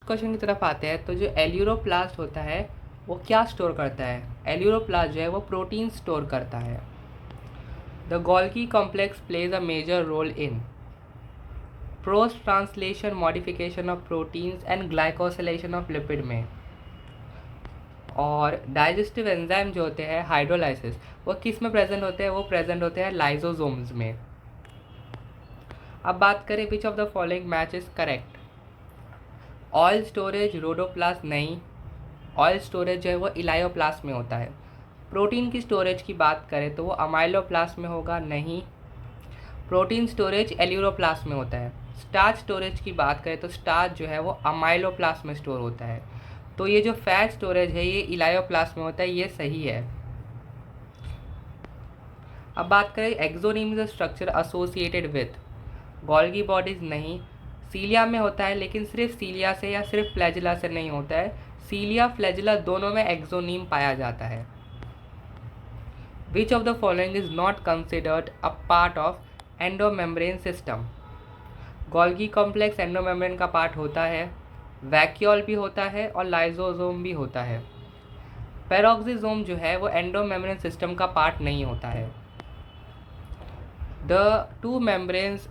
Question की तरफ आते हैं। तो जो एल्यूरोप्लास्ट होता है वो क्या स्टोर करता है? एल्यूरोप्लास्ट जो है वो प्रोटीन स्टोर करता है। The Golgi complex plays a major role in post translation modification of proteins and glycosylation of lipid में। और डाइजेस्टिव एंजाइम जो होते हैं हाइड्रोलाइसिस, वो किस में प्रेजेंट होते हैं? वो प्रेजेंट होते हैं लाइजोसोम्स में। अब बात करें विच of the following match is correct. Oil storage रोडोप्लास्ट नहीं, ऑयल स्टोरेज जो है वो इलायोप्लास्ट में होता है। प्रोटीन की स्टोरेज की बात करें तो वो अमाइलोप्लास्ट में होगा, नहीं। प्रोटीन स्टोरेज एल्यूरोप्लास्ट में होता है। स्टार्च स्टोरेज की बात करें तो स्टार्च जो है वो अमाइलोप्लास्ट में स्टोर होता है। तो ये जो फैट स्टोरेज है ये इलायोप्लास्ट में होता है, ये सही है। अब बात करें axoneme structure associated with Golgi bodies नहीं, सीलिया में होता है लेकिन सिर्फ सीलिया से या सिर्फ फ्लैजिला से नहीं होता है, सीलिया फ्लैजिला दोनों में एक्सोनीम पाया जाता है। Which of the following is not considered a part of endomembrane system. Golgi complex endomembrane का पार्ट होता है, वैक्यूल भी होता है और लाइजोसोम भी होता है। पेरोक्सिसोम जो है वो एंडोमेम्ब्रेन सिस्टम का पार्ट नहीं होता है। The two membranes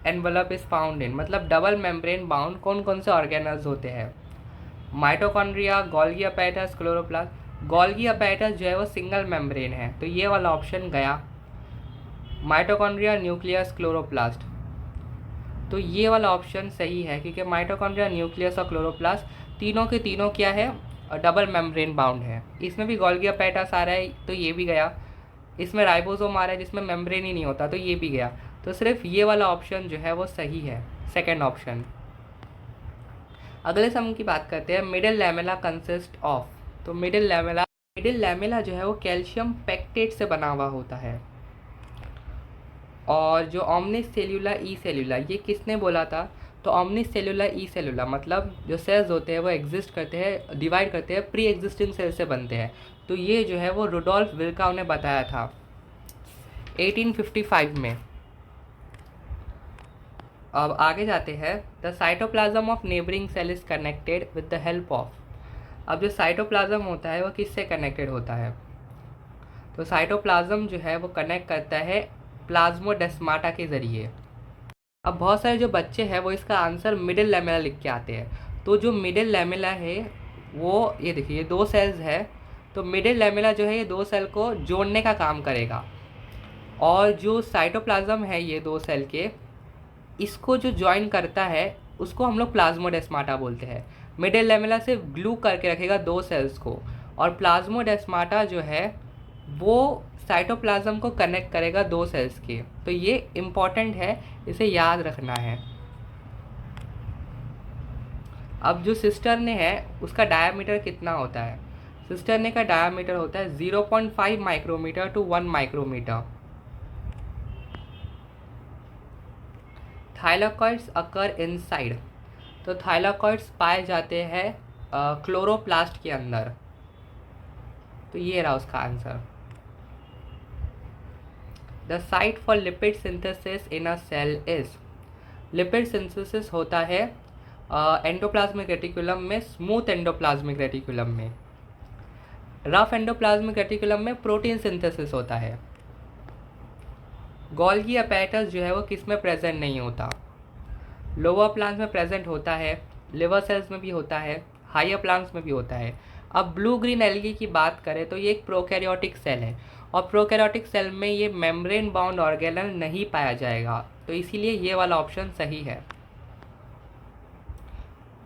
envelope is found in, मतलब डबल मेम्ब्रेन बाउंड कौन कौन से ऑर्गेनल्स होते हैं? Mitochondria, Golgi apparatus, chloroplast. Golgi apparatus जो है वो सिंगल मेम्ब्रेन है, तो ये वाला ऑप्शन गया। माइटोकॉन्ड्रिया, न्यूक्लियस, क्लोरोप्लास्ट, तो ये वाला ऑप्शन सही है क्योंकि माइटोकॉन्ड्रिया, न्यूक्लियस और क्लोरोप्लास्ट तीनों के तीनों क्या है? डबल मेम्ब्रेन बाउंड है। इसमें भी गोल्गी अपैरेटस आ रहा है तो ये भी गया। इसमें राइबोसोम आ रहा है जिसमें मेम्ब्रेन ही नहीं होता, तो ये भी गया। तो सिर्फ ये वाला ऑप्शन जो है वो सही है, सेकेंड ऑप्शन। अगले सम की बात करते हैं। मिडिल लैमेला कंसिस्ट ऑफ, तो मिडिल लैमेला जो है वो कैल्शियम पेक्टेट से बना हुआ होता है। और जो ऑमनिस सेल्यूला ई सेल्यूला, ये किसने बोला था? तो ऑमनिस सेल्यूला ई सेल्यूला मतलब जो सेल्स होते हैं वो एग्जिस्ट करते हैं, डिवाइड करते हैं, प्री एग्जिस्टिंग सेल से बनते हैं। तो ये जो है वो रुडोल्फ विल्काउ ने बताया था 1855 में। अब आगे जाते हैं। The cytoplasm of neighbouring cell is connected with the help of. अब जो साइटोप्लाज्म होता है वो किससे कनेक्टेड होता है? तो साइटोप्लाज्म जो है वो कनेक्ट करता है प्लाज्मोडेस्माटा के ज़रिए। अब बहुत सारे जो बच्चे हैं वो इसका आंसर मिडिल लैमेला लिख के आते हैं। तो जो मिडिल लैमेला है वो ये देखिए, ये दो सेल्स है, तो मिडिल लैमेला जो है ये दो सेल को जोड़ने का काम करेगा। और जो साइटोप्लाज्म है ये दो सेल के, इसको जो ज्वाइन करता है उसको हम लोग प्लाज्मोडेस्माटा बोलते हैं। मिडिल लैमेला से ग्लू करके रखेगा दो सेल्स को, और प्लाज्मोडेस्माटा जो है वो साइटोप्लाज्म को कनेक्ट करेगा दो सेल्स के। तो ये इम्पॉर्टेंट है, इसे याद रखना है। अब जो सिस्टर्न है उसका डायामीटर कितना होता है? सिस्टर्न का डायामीटर होता है 0.5 micrometre to 1 micrometre. Thylakoids occur inside, तो थाइलाकॉइड्स पाए जाते हैं क्लोरोप्लास्ट के अंदर। तो ये रहा उसका answer. The site for lipid synthesis in a cell is, lipid synthesis होता है एंडोप्लाज्मिक रेटिकुलम में, स्मूथ एंडोप्लाज्मिक रेटिकुलम में। रफ एंडोप्लाज्मिक रेटिकुलम में प्रोटीन सिंथेसिस होता है। गोल्गी अपैरेटस जो है वो किस में प्रेजेंट नहीं होता? लोअर प्लांट्स में प्रेजेंट होता है, लिवर सेल्स में भी होता है, हायर प्लांट्स में भी होता है। अब ब्लू ग्रीन एल्गी की बात करें तो ये एक प्रोकैरियोटिक सेल है, और प्रोकैरियोटिक सेल में ये मेम्ब्रेन बाउंड ऑर्गेनल नहीं पाया जाएगा, तो इसीलिए ये वाला ऑप्शन सही है।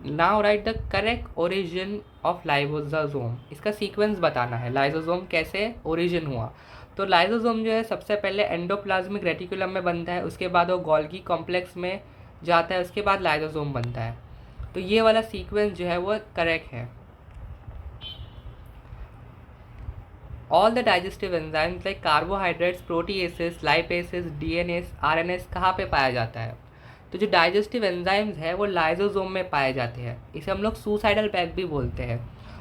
Now right the correct origin of lysosome, इसका सीक्वेंस बताना है, लाइसोसोम कैसे ओरिजिन हुआ। तो लाइसोसोम जो है सबसे पहले एंडोप्लाज्मिक रेटिकुलम में बनता है, उसके बाद वो गोल्गी कॉम्प्लेक्स में जाता है, उसके बाद लाइसोसोम बनता है। तो ये वाला सीक्वेंस जो है वो करेक्ट है। All the digestive enzymes like carbohydrates, proteases, lipases, DNase, RNase कहाँ पे पाया जाता है? तो जो डाइजेस्टिव एंजाइम्स है वो लाइसोसोम में पाए जाते हैं, इसे हम लोग सुसाइडल बैग भी बोलते हैं।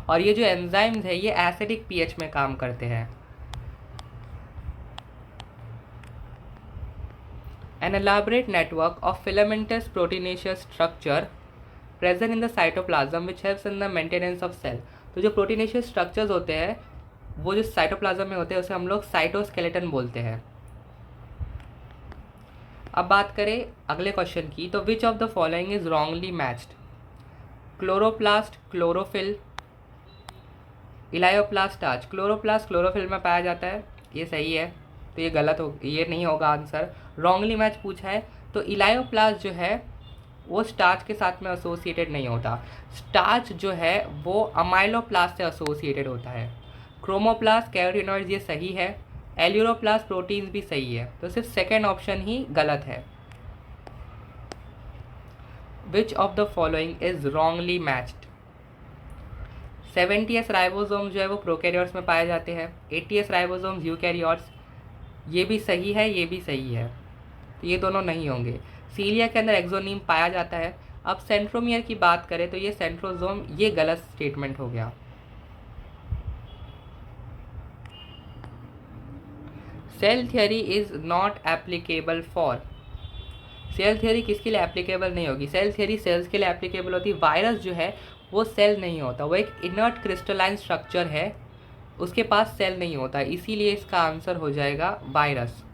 और ये जो एंजाइम्स है ये एसिडिक पीएच में काम करते हैं। An elaborate network of filamentous proteinaceous structure present in the cytoplasm which helps in the maintenance of cell. तो जो प्रोटीनेशियस स्ट्रक्चर्स होते हैं वो जो साइटोप्लाज्म में होते हैं उसे हम लोग साइटोस्केलेटन बोलते हैं। अब बात करें अगले क्वेश्चन की, तो which of the following is wrongly matched? Chloroplast chlorophyll, elaioplast starch. Chloroplast chlorophyll में पाया जाता है, ये सही है, तो ये गलत हो, ये नहीं होगा आंसर। रॉन्गली मैच पूछा है तो इलायोप्लास्ट जो है वो स्टार्च के साथ में एसोसिएटेड नहीं होता। स्टार्च जो है वो अमाइलोप्लास्ट से एसोसिएटेड होता है। क्रोमोप्लास्ट कैरोटिनॉइड्स ये सही है, एल्यूरोप्लास्ट प्रोटीन्स भी सही है, तो सिर्फ सेकेंड ऑप्शन ही गलत है। Which of the following is wrongly matched? 70s ribosome जो है वो प्रोकैरियोट्स में पाए जाते हैं, 80s राइबोसोम्स यूकैरियोट्स, ये भी सही है, ये भी सही है, तो ये दोनों नहीं होंगे। सीलिया के अंदर एक्सोनीम पाया जाता है। अब सेंट्रोमियर की बात करें तो ये सेंट्रोसोम, ये गलत स्टेटमेंट हो गया। Cell theory is not applicable for. Cell theory किसके लिए एप्लीकेबल नहीं होगी? सेल थियरी सेल्स के लिए एप्लीकेबल होती है। वायरस जो है वो सेल नहीं होता, वो एक इनर्ट क्रिस्टलाइन स्ट्रक्चर है, उसके पास सेल नहीं होता, इसीलिए इसका आंसर हो जाएगा virus.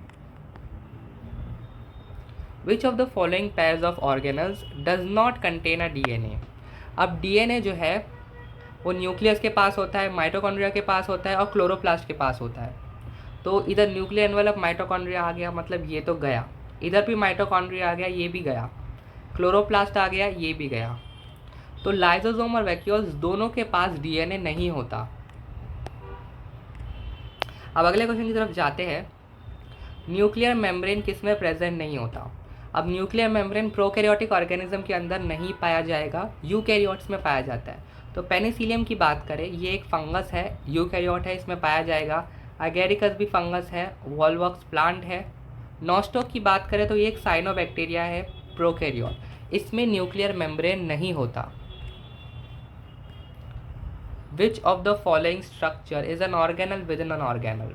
Which of the following pairs of organelles does not contain a DNA? अब डीएनए जो है वो न्यूक्लियस के पास होता है, माइटोकॉन्ड्रिया के पास होता है और क्लोरोप्लास्ट के पास होता है। तो इधर न्यूक्लियर एनवेलप माइटोकॉन्ड्रिया आ गया, मतलब ये तो गया, इधर भी माइटोकॉन्ड्रिया आ गया, ये भी गया, क्लोरोप्लास्ट आ गया, ये भी गया। तो लाइसोसोम और वैक्यूल्स दोनों के पास डीएनए नहीं होता। अब अगले क्वेश्चन की तरफ जाते हैं। न्यूक्लियर मेम्ब्रेन किस में प्रेजेंट नहीं होता? अब न्यूक्लियर मेम्ब्रेन प्रोकैरियोटिक ऑर्गेनिज्म के अंदर नहीं पाया जाएगा, यूकैरियोट्स में पाया जाता है। तो पेनिसिलियम की बात करें, ये एक फंगस है, यूकैरियोट है, इसमें पाया जाएगा। एगेरिकस भी फंगस है, वॉलवॉक्स प्लांट है। नॉस्टॉक की बात करें तो ये एक साइनोबैक्टीरिया है, प्रोकैरियोट, इसमें न्यूक्लियर मेम्ब्रेन नहीं होता। विच of the following structure is an organelle within an organelle?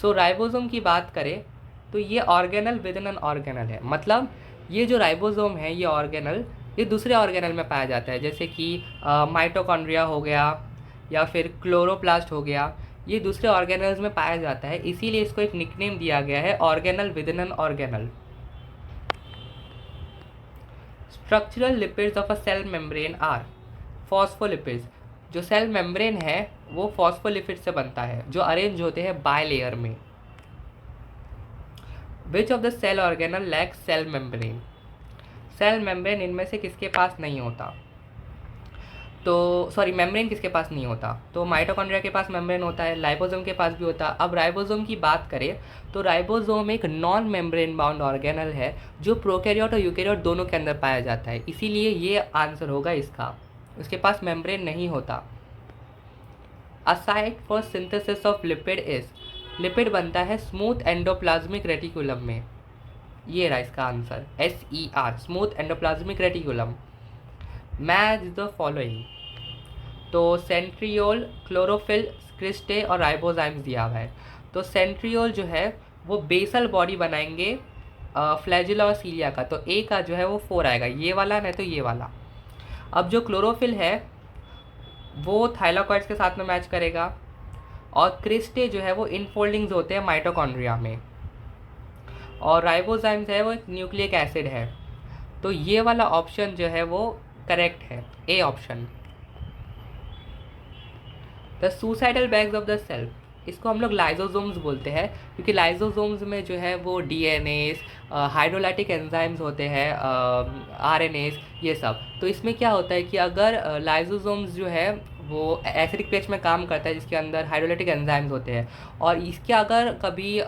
So ribosome की बात करें तो ये organelle within an organelle है, मतलब ये जो राइबोसोम है ये ऑर्गेनल, ये दूसरे ऑर्गेनल में पाया जाता है, जैसे कि माइटोकॉन्ड्रिया हो गया या फिर क्लोरोप्लास्ट हो गया, ये दूसरे ऑर्गेनल्स में पाया जाता है, इसीलिए इसको एक निकनेम दिया गया है organelle within an organelle. Structural lipids of a cell membrane are phospholipids. जो सेल मेम्ब्रेन है वो फॉस्फोलिपिड से बनता है, जो अरेंज होते हैं बायलेयर में। Which of the cell organelle lacks cell membrane? Cell membrane इनमें से किसके पास नहीं होता? तो सॉरी, मेम्ब्रेन किसके पास नहीं होता? तो माइटोकॉन्ड्रिया के पास मेम्ब्रेन होता है, लाइपोसोम के पास भी होता है। अब राइबोसोम की बात करें तो राइबोसोम एक नॉन मेम्ब्रेन बाउंड ऑर्गेनल है जो प्रोकैरियोट और यूकैरियोट दोनों के अंदर पाया जाता है, इसीलिए ये आंसर होगा इसका, उसके पास मेम्ब्रेन नहीं होता। A site for synthesis of lipid is, lipid बनता है स्मूथ एंडोप्लाज्मिक रेटिकुलम में, ये रहा इसका answer, SER, smooth endoplasmic reticulum. Match the following, तो सेंट्रियोल, क्लोरोफिल, क्रिस्टे और राइबोजाइम्स दिया हुआ है। तो सेंट्रियोल जो है वो बेसल बॉडी बनाएंगे फ्लैजिला और सीलिया का, तो ए का जो है वो 4 आएगा, ये वाला नहीं तो ये वाला। अब जो क्लोरोफिल है वो थाइलाकॉइड्स के साथ में मैच करेगा, और क्रिस्टे जो है वो इनफोल्डिंग्स होते हैं माइटोकॉन्ड्रिया में, और राइबोजाइम्स है वो एक न्यूक्लिक एसिड है, तो ये वाला ऑप्शन जो है वो करेक्ट है, A option. The suicidal bags of the cell, इसको हम लोग लाइजोसोम्स बोलते हैं, क्योंकि लाइजोसोम्स में जो है वो DNAs, हाइड्रोलाइटिक एंजाइम्स होते हैं, RNAs, ये सब। तो इसमें क्या होता है कि अगर लाइजोसोम्स जो है वो एसिडिक पेज में काम करता है जिसके अंदर हाइड्रोलाइटिक एंजाइम्स होते हैं, और इसके अगर कभी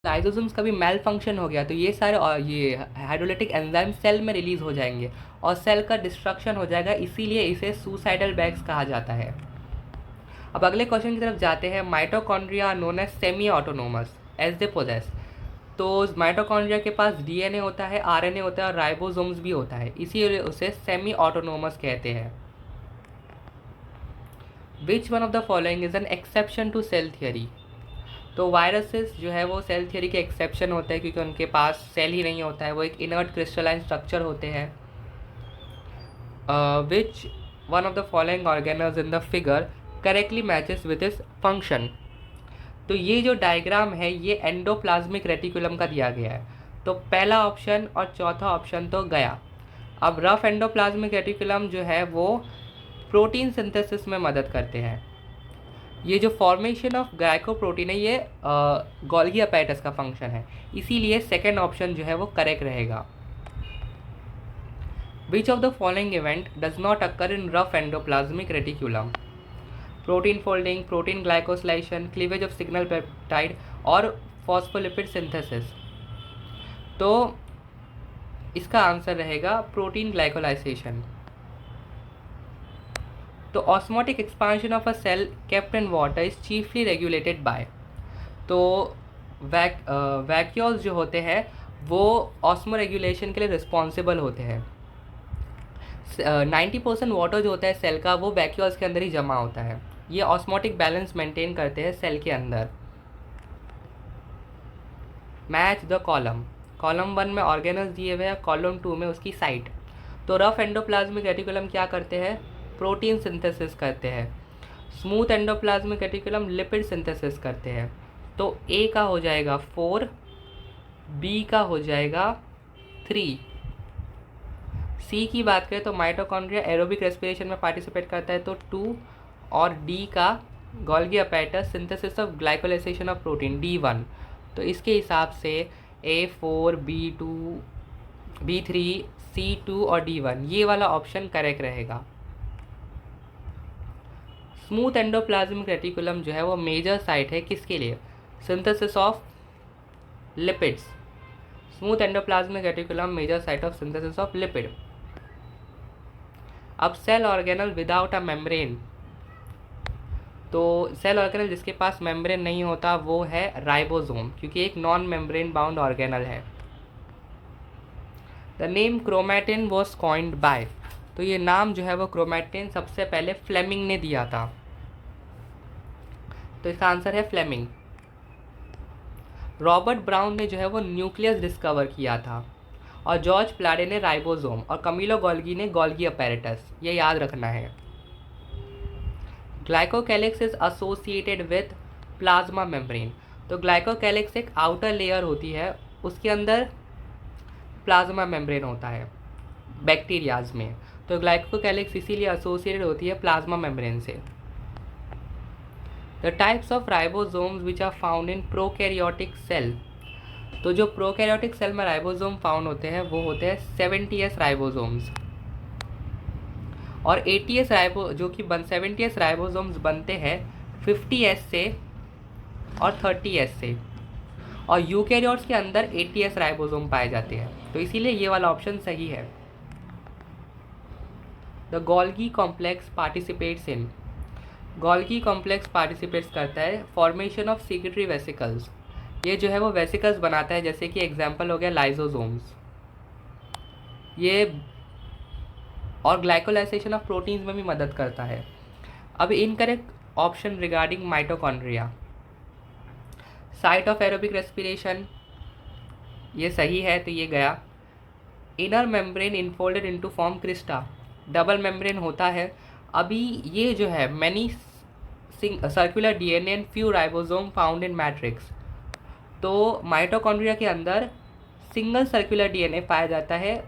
लाइजोसोम्स कभी मेल फंक्शन हो गया तो ये सारे ये हाइड्रोलाइटिक एंजाइम सेल में रिलीज हो जाएंगे और सेल का डिस्ट्रक्शन हो जाएगा, इसीलिए इसे सुसाइडल बैग्स कहा जाता है। अब अगले क्वेश्चन की तरफ जाते हैं। Mitochondria known as semi autonomous as they possess, तो माइटोकॉन्ड्रिया के पास DNA होता है, RNA होता है और राइबोसोम्स भी होता है, इसीलिए उसे सेमी ऑटोनोमस कहते हैं। Which one of the following is an exception to cell theory? तो वायरसेस जो है वो सेल थ्योरी के एक्सेप्शन होते हैं क्योंकि उनके पास सेल ही नहीं होता है, वो एक इनर्ट क्रिस्टलाइन स्ट्रक्चर होते हैं। Which one of the following organelles in the figure correctly matches with इस फंक्शन। तो ये जो डायग्राम है ये एंडोप्लाज्मिक रेटिकुलम का दिया गया है, तो पहला ऑप्शन और चौथा ऑप्शन तो गया। अब रफ एंडोप्लाज्मिक रेटिकुलम जो है वो प्रोटीन सिंथेसिस में मदद करते हैं। ये जो फॉर्मेशन ऑफ ग्लाइकोप्रोटीन है ये गोल्गी अपैरेटस का फंक्शन है, इसीलिए सेकेंड ऑप्शन जो है वो करेक्ट रहेगा। Which of the following event does not occur in rough endoplasmic reticulum? Protein folding, protein glycosylation, cleavage of signal peptide और फॉस्फोलिपिड सिंथेसिस। तो इसका आंसर रहेगा प्रोटीन ग्लाइकोलाइजेशन। तो osmotic expansion of a cell kept in water is chiefly regulated by. तो vacuoles जो होते हैं वो ऑस्मो रेगुलेशन के लिए रिस्पॉन्सिबल होते हैं। 90% वाटर जो होता है सेल का वो वैक्यूल्स के अंदर ही जमा होता है। ये ऑस्मोटिक बैलेंस मेंटेन करते हैं सेल के अंदर। Match the column. कॉलम 1 में ऑर्गेनल्स दिए हुए हैं, कॉलम 2 में उसकी साइट। तो रफ एंडोप्लाज्मिक रेटिकुलम क्या करते हैं? प्रोटीन सिंथेसिस करते हैं। Smooth endoplasmic reticulum lipid synthesis करते हैं। तो ए का हो जाएगा 4, बी का हो जाएगा 3। सी की बात करें तो माइटोकॉन्ड्रिया एरोबिक रेस्पिरेशन में पार्टिसिपेट करता है तो 2, और डी का Golgi apparatus synthesis of glycolization of protein D1। तो इसके हिसाब से A4, B2, B3, C2 और D1 ये वाला ऑप्शन करेक्ट रहेगा। स्मूथ एंडोप्लाज्मिक रेटिकुलम जो है वो मेजर साइट है किसके लिए? Synthesis of lipids. Smooth endoplasmic reticulum major site of synthesis of lipid. अब cell organelle without a membrane. तो सेल ऑर्गेनल जिसके पास मेम्ब्रेन नहीं होता वो है राइबोसोम, क्योंकि एक नॉन मेम्ब्रेन बाउंड ऑर्गेनल है। The name chromatin was coined by. तो ये नाम जो है वो क्रोमैटिन सबसे पहले फ्लेमिंग ने दिया था, तो इसका आंसर है फ्लेमिंग। रॉबर्ट ब्राउन ने जो है वो न्यूक्लियस डिस्कवर किया था, और जॉर्ज प्लाडे ने राइबोसोम, और कमिलो गोल्गी ने गोल्गी अपैरेटस। ये याद रखना है। Glycocalyx is associated with plasma membrane. तो ग्लाइकोकैलिक्स एक आउटर लेयर होती है, उसके अंदर प्लाज्मा मेम्ब्रेन होता है बैक्टीरियाज में। तो ग्लाइकोकैलिक्स इसीलिए एसोसिएटेड होती है प्लाज्मा मेम्ब्रेन से। The types of ribosomes which are found in prokaryotic cell. तो जो प्रोकैरियोटिक सेल में राइबोसोम फाउंड होते हैं वो होते हैं 70S राइबोसोम्स, और 80S जो कि 70S राइबोसोम्स बनते हैं 50S से और 30S से, और यूकैरियोट्स के अंदर 80S राइबोसोम पाए जाते हैं। तो इसीलिए ये वाला ऑप्शन सही है। The Golgi complex participates in. Golgi complex participates करता है फॉर्मेशन ऑफ सीक्रेटरी वेसिकल्स। ये जो है वो वेसिकल्स बनाता है, जैसे कि एग्जांपल हो गया लाइसोसोम्स। ये और ग्लाइकोलाइजेशन ऑफ प्रोटीन्स में भी मदद करता है। अब incorrect option regarding mitochondria. Site of aerobic respiration ये सही है, तो ये गया। Inner membrane infolded into form crista. Double membrane होता है। अभी ये जो है many circular DNA and few ribosome found in matrix. तो माइटोकॉन्ड्रिया के अंदर सिंगल सर्कुलर डीएनए पाया जाता है,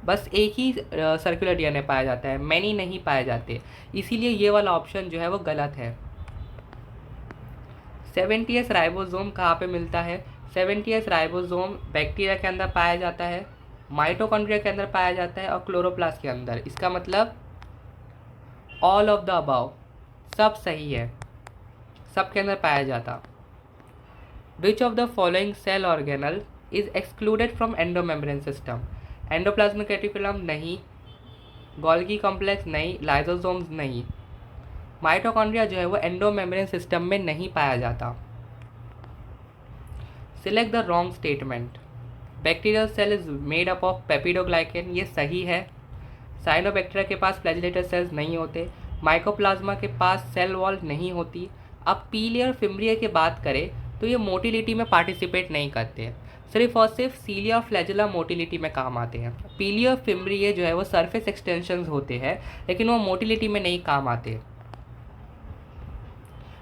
बस एक ही सर्कुलर डीएनए पाया जाता है, मैनी नहीं पाए जाते, इसीलिए ये वाला ऑप्शन जो है वो गलत है। 70S राइबोसोम कहाँ पे मिलता है? 70S राइबोसोम बैक्टीरिया के अंदर पाया जाता है, माइटोकॉन्ड्रिया के अंदर पाया जाता है, और क्लोरोप्लास्ट के अंदर। इसका मतलब ऑल ऑफ द अबाव, सब सही है, सब के अंदर पाया जाता। Which of the following cell organelle is excluded from endomembrane system? Endoplasmic reticulum नहीं, गोल्गी कॉम्प्लेक्स नहीं, लाइसोसोम्स नहीं। माइटोकॉन्ड्रिया जो है वो एंडोमेम्ब्रेन सिस्टम में नहीं पाया जाता। Select the wrong statement. Bacterial cell is made up of peptidoglycan, ये सही है। साइनोबैक्टीरिया के पास फ्लैजिलेटेड सेल्स नहीं होते। माइकोप्लाज्मा के पास सेल वॉल नहीं होती। अब पीली और फिम्ब्रिया की बात करें तो ये मोटिलिटी में पार्टिसिपेट नहीं करते हैं, सिर्फ और सिर्फ सीलिया और फ्लैजेला मोटिलिटी में काम आते हैं। पीली और फिम्ब्रिया जो है वो सरफेस एक्सटेंशंस होते हैं, लेकिन वो मोटिलिटी में नहीं काम आते।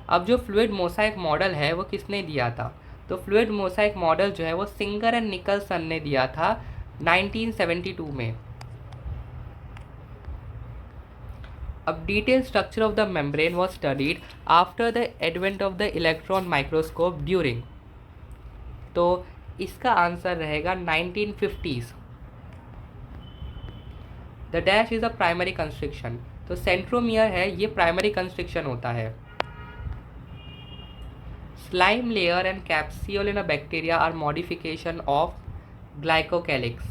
अब जो फ्लूइड मोसाइक मॉडल है वो किसने दिया था? तो फ्लूइड मोसाइक मॉडल जो है वो सिंगर एंड निकलसन ने दिया था 1972 में। अब detail structure of the membrane was studied after the advent of the electron microscope during, तो इसका आंसर रहेगा 1950s। The dash is a primary constriction, तो सेंट्रोमियर है ये प्राइमरी कंस्ट्रिक्शन होता है। Slime layer and capsule in a bacteria are modification of glycocalyx.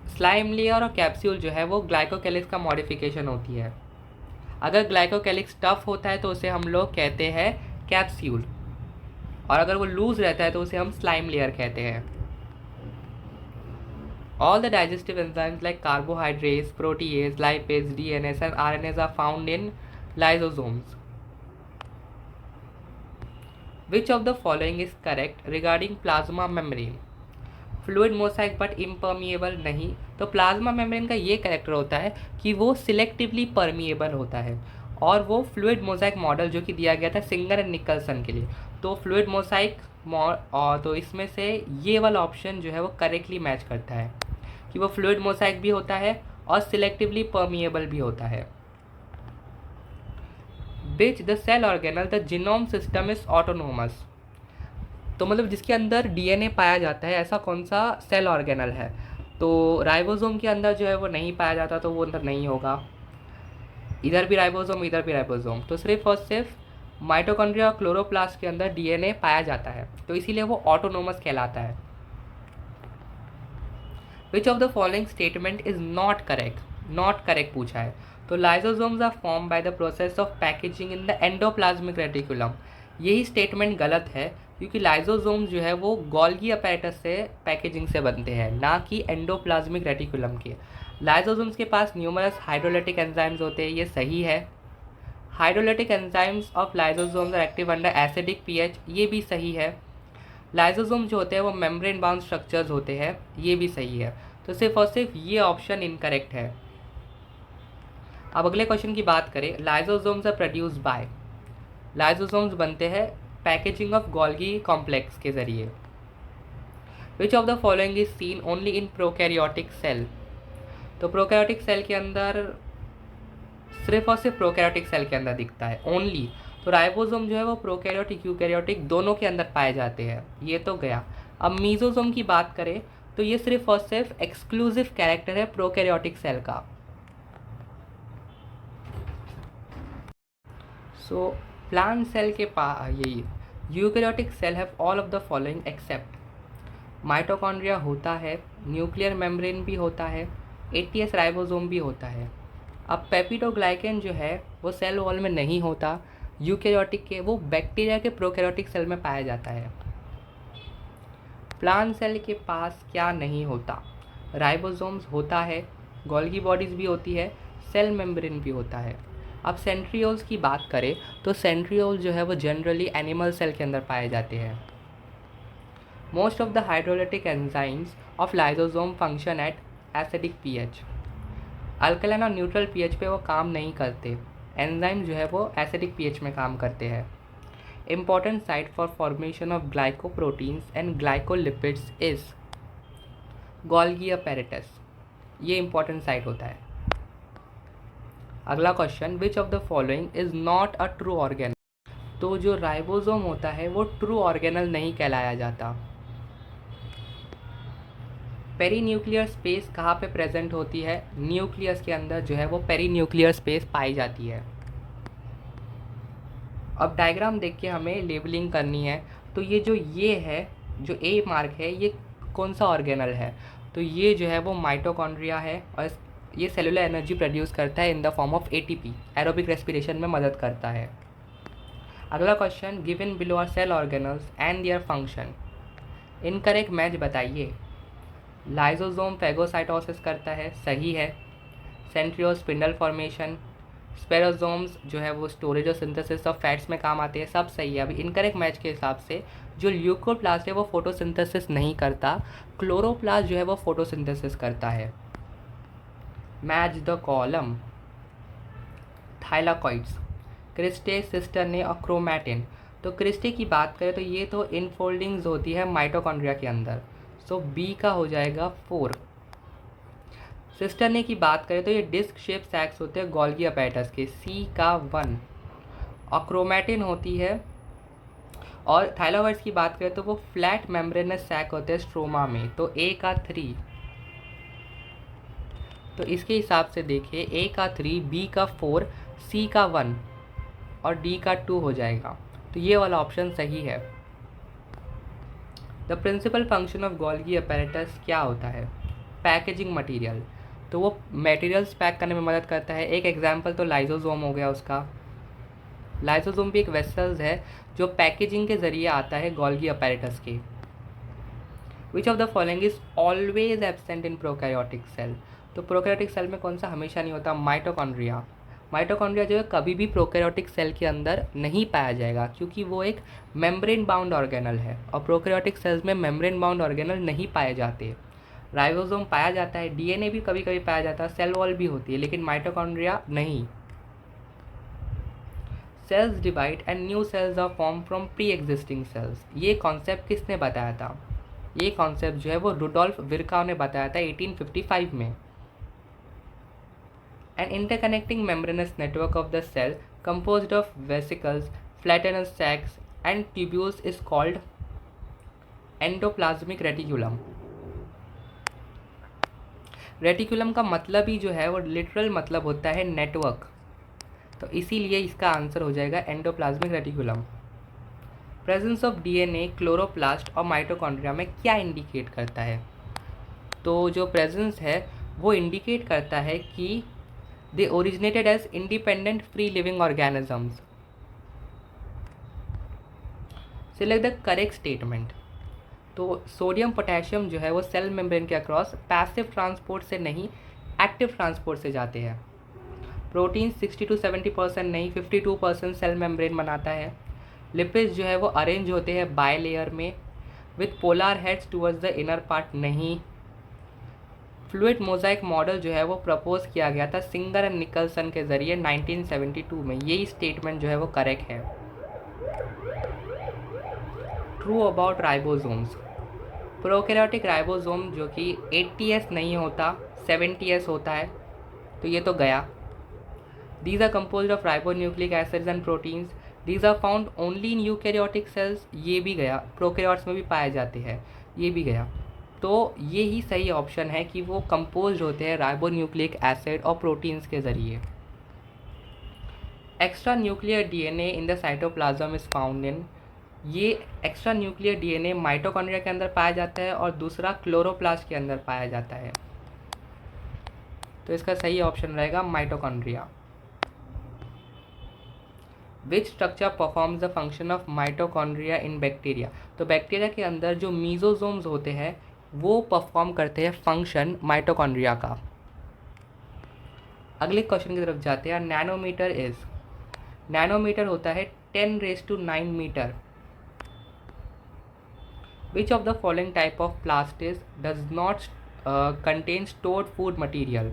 Slime layer और capsule जो है वो ग्लाइकोकैलिक्स का मॉडिफिकेशन होती है। अगर ग्लाइकोकैलिक्स टफ होता है तो उसे हम लोग कहते हैं कैप्सूल, और अगर वो लूज रहता है तो उसे हम स्लाइम लेयर कहते हैं। All the digestive enzymes like carbohydrates, protease, lipase, DNase and RNase are found in lysosomes. Which of the following is correct regarding plasma membrane? Fluid mosaic but impermeable नहीं, तो plasma membrane का ये character होता है कि वो selectively permeable होता है, और वो फ्लूइड मोसाइक मॉडल जो कि दिया गया था सिंगर एंड निकलसन के लिए, तो फ्लूइड मोसाइक और तो इसमें से ये वाला ऑप्शन जो है वो करेक्टली मैच करता है कि वो फ्लूइड मोसाइक भी होता है और सिलेक्टिवली परमिएबल भी होता है। Which the cell organelle the genome system is autonomous, तो मतलब जिसके अंदर डीएनए पाया जाता है ऐसा कौन सा सेल ऑर्गेनल है? तो राइबोसोम के अंदर जो है वो नहीं पाया जाता, तो वो अंदर नहीं होगा। इधर भी राइबोसोम इधर भी राइबोसोम, तो सिर्फ और सिर्फ माइटोकॉन्ड्रिया और क्लोरोप्लास्ट के अंदर डीएनए पाया जाता है, तो इसीलिए वो ऑटोनोमस कहलाता है। Which of the following statement is not correct? Not correct पूछा है, तो lysosomes are form by the process of packaging in the endoplasmic reticulum, यही स्टेटमेंट गलत है, क्योंकि लाइसोसोम जो है वो गोल्गी अपैरेटस से पैकेजिंग से बनते हैं, ना कि एंडोप्लाज्मिक रेटिकुलम के। लाइसोसोम्स के पास न्यूमरस हाइड्रोलिटिक एंजाइम्स होते हैं, ये सही है। Hydrolytic enzymes of lysosomes are active under acidic pH, ये भी सही है। लाइसोसोम जो होते हैं वो मेम्ब्रेन बाउंड स्ट्रक्चर्स होते हैं, ये भी सही है। तो सिर्फ और सिर्फ ये ऑप्शन इनकरेक्ट है। अब अगले क्वेश्चन की बात करें, lysosomes are produced by, lysosomes बनते हैं पैकेजिंग ऑफ गोल्गी कॉम्प्लेक्स के जरिए। Which of the following is seen only in prokaryotic cell, तो प्रोकैरियोटिक सेल के अंदर सिर्फ और सिर्फ प्रोकैरियोटिक सेल के अंदर दिखता है ओनली, तो राइबोसोम जो है वो प्रोकैरियोटिक यूकैरियोटिक दोनों के अंदर पाए जाते हैं, ये तो गया। अब मीजोसोम की बात करें तो ये सिर्फ और सिर्फ एक्सक्लूसिव कैरेक्टर है प्रोकैरियोटिक सेल का। सो प्लांट सेल के यही eukaryotic cell have all of the following except mitochondria होता है, न्यूक्लियर मेम्ब्रेन भी होता है, एटीएस राइबोसोम भी होता है। अब पेप्टिडोग्लाइकन जो है वो सेल वॉल में नहीं होता, यूकैरियोटिक के, वो बैक्टीरिया के प्रोकैरियोटिक सेल में पाया जाता है। प्लांट सेल के पास क्या नहीं होता? राइबोसोम्स होता है, गोल्गी बॉडीज़ भी होती है, सेल मेम्ब्रेन भी होता है। अब सेंट्रियोल्स की बात करें तो सेंट्रियोल जो है वो जनरली एनिमल सेल के अंदर पाए जाते हैं। Most of the hydrolytic enzymes of lysosome function at acidic pH, alkaline और न्यूट्रल पीएच पे वो काम नहीं करते, एंजाइम जो है वो एसिडिक पीएच में काम करते हैं। Important site for formation of glycoproteins and glycolipids is Golgi apparatus, ये इंपॉर्टेंट साइट होता है। अगला question, which of the following is not a true organelle, तो जो राइबोसोम होता है वो ट्रू ऑर्गेनल नहीं कहलाया जाता। पेरीन्यूक्लियर स्पेस कहाँ पे प्रेजेंट होती है? न्यूक्लियस के अंदर जो है वो पेरीन्यूक्लियर स्पेस पाई जाती है। अब डायग्राम देख के हमें लेबलिंग करनी है, तो ये है जो ए मार्क है ये कौन सा ऑर्गेनल है? तो ये जो है वो माइटोकॉन्ड्रिया है, और ये सेलुलर एनर्जी प्रोड्यूस करता है in the form of ATP, aerobic respiration में मदद करता है। अगला question, given below are cell organelles and their function, incorrect match बताइए। लाइसोसोम फैगोसाइटोसिस करता है, सही है। सेंट्रियोल स्पिंडल फॉर्मेशन, स्पेरोसोम्स जो है वो स्टोरेज और सिंथेसिस ऑफ फैट्स में काम आते हैं, सब सही है। अभी इनकरेक्ट मैच के हिसाब से जो ल्यूकोप्लास्ट है वो फोटोसिंथेसिस नहीं करता, क्लोरोप्लास्ट जो है वो फोटोसिंथेसिस करता है। Match the column. Thylakoids, cristae, cisternae और क्रोमैटिन। तो क्रिस्टे की बात करें तो ये तो इनफोल्डिंग्स होती है माइटोकॉन्ड्रिया के अंदर, सो बी का हो जाएगा 4। सिस्टर्ने की बात करें तो ये डिस्क शेप सैक्स होते हैं गोल्गी अपैरेटस के, सी का 1। और क्रोमैटिन होती है, और थाइलाकॉइड्स की बात करें तो वो फ्लैट मेम्ब्रेनस सैक होते हैं स्ट्रोमा में, तो ए का 3। तो इसके हिसाब से देखिए ए का 3, बी का 4, सी का 1 और डी का 2 हो जाएगा। तो ये वाला ऑप्शन सही है। The principal function of Golgi apparatus क्या होता है? पैकेजिंग मटेरियल, तो वो मटेरियल्स पैक करने में मदद करता है। एक एग्जांपल तो लाइसोसोम हो गया उसका। लाइसोसोम भी एक वेसल्स है जो पैकेजिंग के ज़रिए आता है गोल्गी अपैरेटस के। Which of the following is always absent in prokaryotic cell? तो प्रोकैरियोटिक सेल में कौन सा हमेशा नहीं होता? माइटोकॉन्ड्रिया। माइटोकॉन्ड्रिया जो है कभी भी प्रोकैरियोटिक सेल के अंदर नहीं पाया जाएगा, क्योंकि वो एक मेम्ब्रेन बाउंड ऑर्गेनल है, और प्रोकैरियोटिक सेल्स में मेम्ब्रेन बाउंड ऑर्गेनल नहीं पाए जाते। राइबोसोम पाया जाता है, डीएनए भी कभी कभी पाया जाता है, सेल वॉल भी होती है, लेकिन माइटोकॉन्ड्रिया नहीं। Cells divide and new cells are form from pre existing cells, ये कॉन्सेप्ट किसने बताया था? ये कॉन्सेप्ट जो है वो रुडोल्फ विर्काव ने बताया था 1855 में। An interconnecting membranous network of the cell composed of vesicles, flattened sacs and tubules is called endoplasmic reticulum. Reticulum का मतलब ही जो है वो लिटरल मतलब होता है नेटवर्क, तो इसीलिए इसका आंसर हो जाएगा endoplasmic reticulum. Presence of DNA, chloroplast और माइटोकॉन्ड्रिया में क्या इंडिकेट करता है? तो जो प्रेजेंस है वो इंडिकेट करता है कि they originated as independent free living organisms. Select the correct statement. तो सोडियम पोटेशियम जो है वो सेल मेम्ब्रेन के अक्रॉस पैसिव ट्रांसपोर्ट से नहीं, एक्टिव ट्रांसपोर्ट से जाते हैं। प्रोटीन 60 to 70% नहीं, 52% सेल मेम्ब्रेन बनाता है। लिपिड्स जो है वो अरेंज होते हैं बाय लेयर में with polar heads towards the inner part नहीं। फ्लूइड मोजाइक मॉडल जो है वो प्रपोज किया गया था सिंगर एंड निकलसन के ज़रिए 1972 में। यही स्टेटमेंट जो है वो करेक्ट है। True about ribosomes. Prokaryotic ribosome जो कि 80S नहीं होता, 70S होता है, तो ये तो गया। These are composed of ribonucleic acids and proteins, these are found only in eukaryotic cells, ये भी गया। प्रोकैरियोट्स में भी पाए जाते हैं, ये भी गया। तो ये ही सही ऑप्शन है कि वो कंपोज होते हैं राइबोन्यूक्लिक एसिड और प्रोटीन्स के ज़रिए। Extra nuclear DNA in the cytoplasm is found in, ये एक्स्ट्रा न्यूक्लियर डीएनए माइटोकॉन्ड्रिया के अंदर पाया जाता है और दूसरा क्लोरोप्लास्ट के अंदर पाया जाता है, तो इसका सही ऑप्शन रहेगा mitochondria. Which structure performs the function of mitochondria in bacteria? तो बैक्टीरिया के अंदर जो मीजोसोम्स होते हैं वो परफॉर्म करते हैं फंक्शन माइटोकॉन्ड्रिया का। अगले क्वेश्चन की तरफ जाते हैं। नैनोमीटर इज, नैनोमीटर होता है 10⁹ metre. Which of the following type of plastids does not contain stored food material?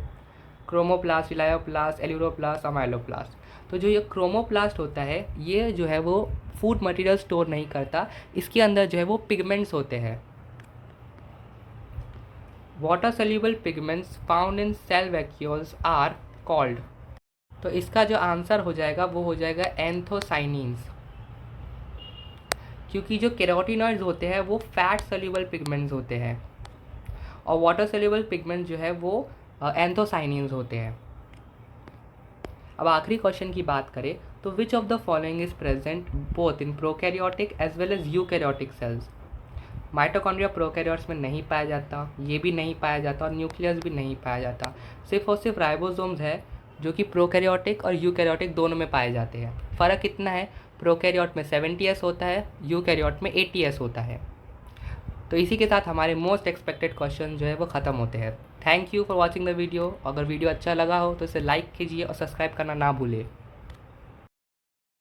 Chromoplast, elaioplast, aleuroplast, amyloplast. तो जो ये क्रोमोप्लास्ट होता है ये जो है वो फूड मटीरियल स्टोर नहीं करता, इसके अंदर जो है वो पिगमेंट्स होते हैं। Water soluble pigments found in cell vacuoles are called, तो इसका जो आंसर हो जाएगा वो हो जाएगा एंथोसाइनिन्स, क्योंकि जो कैरोटिनॉइड्स होते हैं वो फैट सल्यूबल पिगमेंट्स होते हैं और वाटर सल्यूबल पिगमेंट जो है वो एंथोसाइनिन्स होते हैं। अब आखिरी क्वेश्चन की बात करें तो which of the following is present both in prokaryotic as well as eukaryotic cells? Mitochondria prokaryotes में नहीं पाया जाता, ये भी नहीं पाया जाता और न्यूक्लियस भी नहीं पाया जाता। सिर्फ और सिर्फ राइबोसोम्स है जो कि प्रोकैरियोटिक और यूकैरियोटिक दोनों में पाए जाते हैं। फ़र्क कितना है? प्रोकैरियोट में 70S होता है, यूकैरियोट में 80S होता है। तो इसी के साथ हमारे मोस्ट एक्सपेक्टेड क्वेश्चन जो है वो ख़त्म होते हैं। Thank you for watching the video. अगर वीडियो अच्छा लगा हो तो इसे लाइक कीजिए और सब्सक्राइब करना ना भूलें।